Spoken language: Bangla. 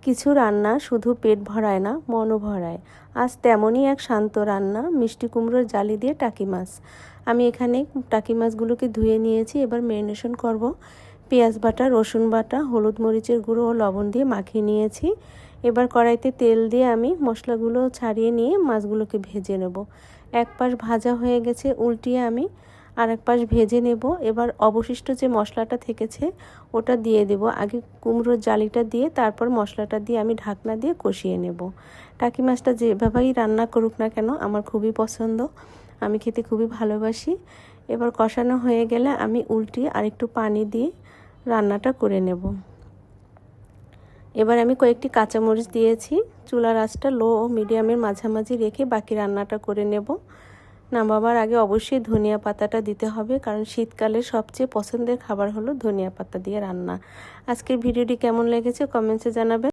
কিছু রান্না শুধু পেট ভরায় না, মনও ভরায়। আজ তেমনই এক শান্ত রান্না, মিষ্টি কুমড়োর জালি দিয়ে টাকি মাছ। আমি এখানে টাকি মাছগুলোকে ধুয়ে নিয়েছি। এবার ম্যারিনেশন করব। পেঁয়াজ বাটা, রসুন বাটা, হলুদ মরিচের গুঁড়ো ও লবণ দিয়ে মাখিয়ে নিয়েছি। এবার কড়াইতে তেল দিয়ে আমি মশলাগুলো ছাড়িয়ে নিয়ে মাছগুলোকে ভেজে নেব। এক পাশ ভাজা হয়ে গেছে, উল্টিয়ে আমি আর এক পাশ ভেজে নেব। এবার অবশিষ্ট যে মশলাটা থেকেছে ওটা দিয়ে দেব। আগে কুমড়োর জালিটা দিয়ে তারপর মশলাটা দিয়ে আমি ঢাকনা দিয়ে কষিয়ে নেব। টাকি মাছটা যেভাবেই রান্না করুক না কেন আমার খুবই পছন্দ, আমি খেতে খুবই ভালোবাসি। এবার কষানো হয়ে গেলে আমি উল্টিয়ে আরেকটু পানি দিয়ে রান্নাটা করে নেব। এবার আমি কয়েকটি কাঁচামরিচ দিয়েছি। চুলার আঁচটা লো ও মিডিয়ামের মাঝামাঝি রেখে বাকি রান্নাটা করে নেব। নামাবার আগে অবশ্যই ধনিয়া পাতাটা দিতে হবে, কারণ শীতকালের সবচেয়ে পছন্দের খাবার হলো ধনিয়া পাতা দিয়ে রান্না। আজকের ভিডিওটি কেমন লেগেছে কমেন্টসে জানাবেন।